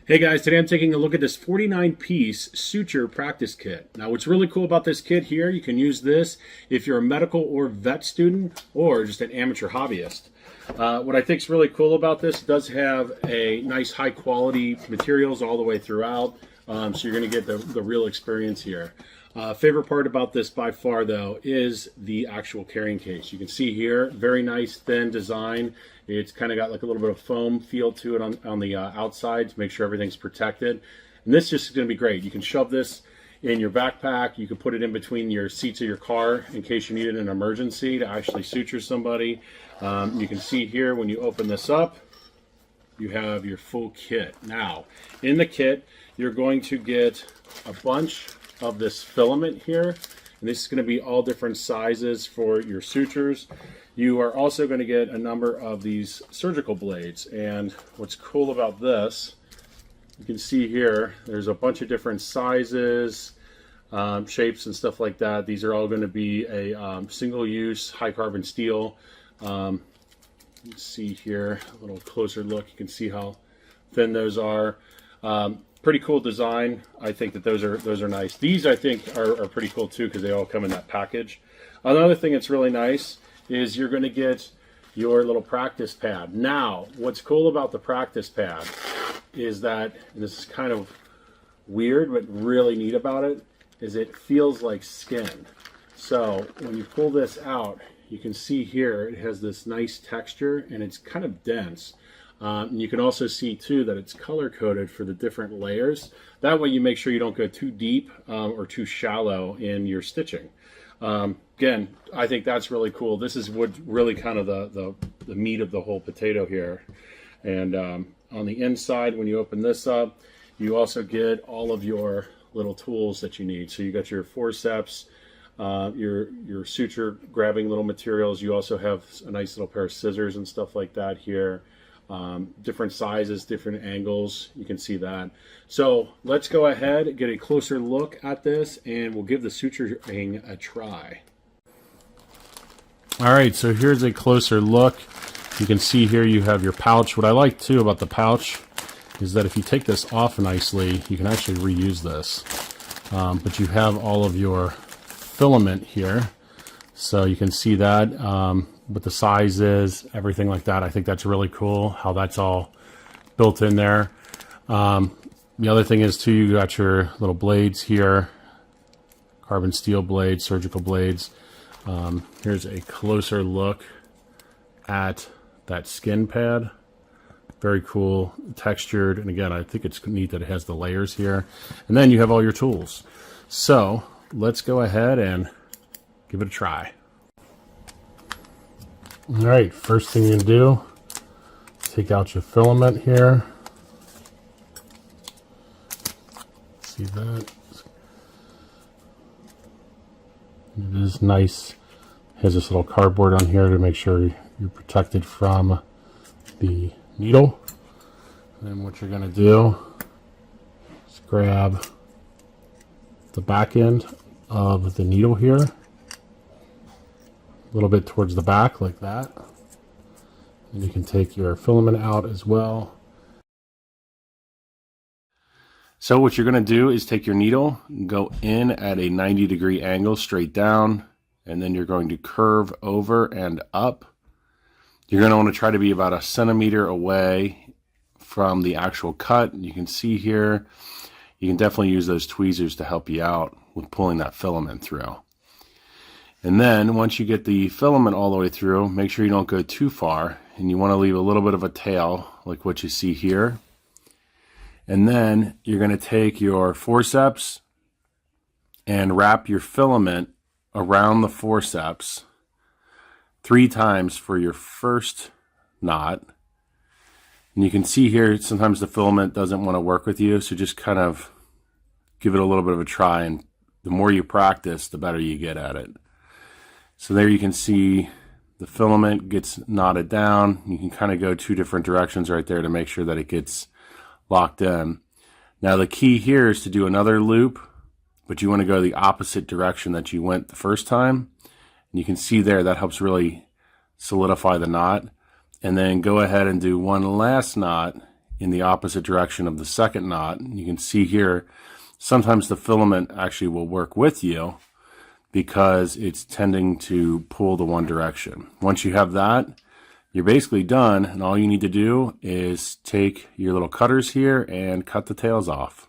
Hey guys, today I'm taking a look at this 49-piece suture practice kit. Now what's really cool about this kit here, you can use this if you're a medical or vet student or just an amateur hobbyist. What I think is really cool about this, it does have a nice high quality materials all the way throughout, so you're going to get the real experience here. Favorite part about this by far though is the actual carrying case. You can see here, very nice thin design. It's kind of got like a little bit of foam feel to it on the outside to make sure everything's protected. And this just is going to be great. You can shove this in your backpack. You can put it in between your seats of your car in case you need it in an emergency to actually suture somebody. You can see here when you open this up, you have your full kit. Now, in the kit, you're going to get a bunch of this filament here, and this is going to be all different sizes for your sutures. You are also going to get a number of these surgical blades, and what's cool about this, you can see here there's a bunch of different sizes, shapes and stuff like that. These are all going to be a single-use high carbon steel. You can see here a little closer look, you can see how thin those are. Pretty cool design. I think that those are nice. These I think are pretty cool too because they all come in that package. Another thing that's really nice is you're going to get your little practice pad. Now, what's cool about the practice pad is that, and this is kind of weird but really neat about it, is it feels like skin. So when you pull this out, you can see here it has this nice texture and it's kind of dense. And you can also see too that it's color coded for the different layers. That way you make sure you don't go too deep or too shallow in your stitching. Again, I think that's really cool. This is what really kind of the meat of the whole potato here. And on the inside, when you open this up, you also get all of your little tools that you need. So you got your forceps, your suture grabbing little materials. You also have a nice little pair of scissors and stuff like that here. Different sizes, different angles, you can see that. So let's go ahead and get a closer look at this and we'll give the suturing a try. Alright, so here's a closer look. You can see here you have your pouch. What I like too about the pouch is that if you take this off nicely, you can actually reuse this. But you have all of your filament here, so you can see that. What the size is, everything like that. I think that's really cool how that's all built in there. The other thing is too, you got your little blades here, carbon steel blades, surgical blades. Here's a closer look at that skin pad. Very cool, textured, and again, I think it's neat that it has the layers here. And then you have all your tools. So let's go ahead and give it a try. Alright, first thing you do, take out your filament here. See that? It is nice. It has this little cardboard on here to make sure you're protected from the needle. And then what you're going to do is grab the back end of the needle here. A little bit towards the back like that, and you can take your filament out as well. So what you're going to do is take your needle, go in at a 90-degree angle straight down, and then you're going to curve over and up. You're going to want to try to be about 1 centimeter away from the actual cut. You can see here, you can definitely use those tweezers to help you out with pulling that filament through. And then once you get the filament all the way through, make sure you don't go too far, and you want to leave a little bit of a tail like what you see here. And then you're going to take your forceps and wrap your filament around the forceps 3 times for your first knot. And you can see here sometimes the filament doesn't want to work with you, so just kind of give it a little bit of a try, and the more you practice, the better you get at it. So there you can see the filament gets knotted down. You can kind of go 2 different directions right there to make sure that it gets locked in. Now the key here is to do another loop, but you want to go the opposite direction that you went the first time. And you can see there that helps really solidify the knot. And then go ahead and do one last knot in the opposite direction of the second knot. You can see here, sometimes the filament actually will work with you because it's tending to pull the one direction. Once you have that, you're basically done, and all you need to do is take your little cutters here and cut the tails off.